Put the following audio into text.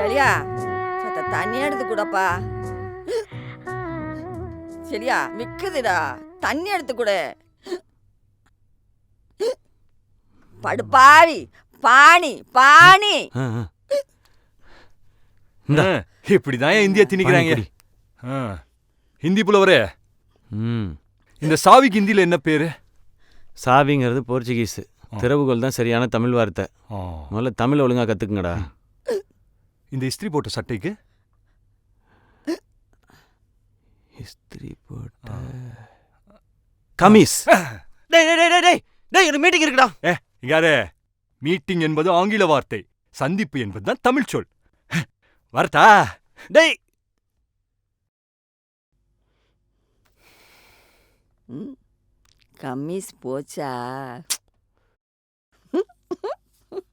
சரியா சத்த தண்ணி எடுத்து கூடப்பா. சரியா மிக்குதுடா, தண்ணி எடுத்து கூட. படுப்பாவி பாணி பாணி. இப்படிதான் இந்தியா திணிக்கிறாங்க. ஹிந்தி புலவரே, இந்த சாவிக்கு ஹிந்தியில என்ன பேரு? சாவிங்கிறது போர்ச்சுகீஸ், திறவுகோல் தான் சரியான தமிழ் வார்த்தை. முதல்ல தமிழ் ஒழுங்கா கத்துக்குங்கடா. இந்த இஸ்திரி போட்ட சட்டைக்கு இஸ்திரி போட்ட கமீஸ். டேய் டேய் டேய் டேய் டேய், ஒரு மீட்டிங் இருக்குடா. இங்காரே, மீட்டிங் என்பது ஆங்கில வார்த்தை, சந்திப்பு என்பதுதான் தமிழ் சொல். வரட்டா? டேய் கம்மிஸ் போச்சா?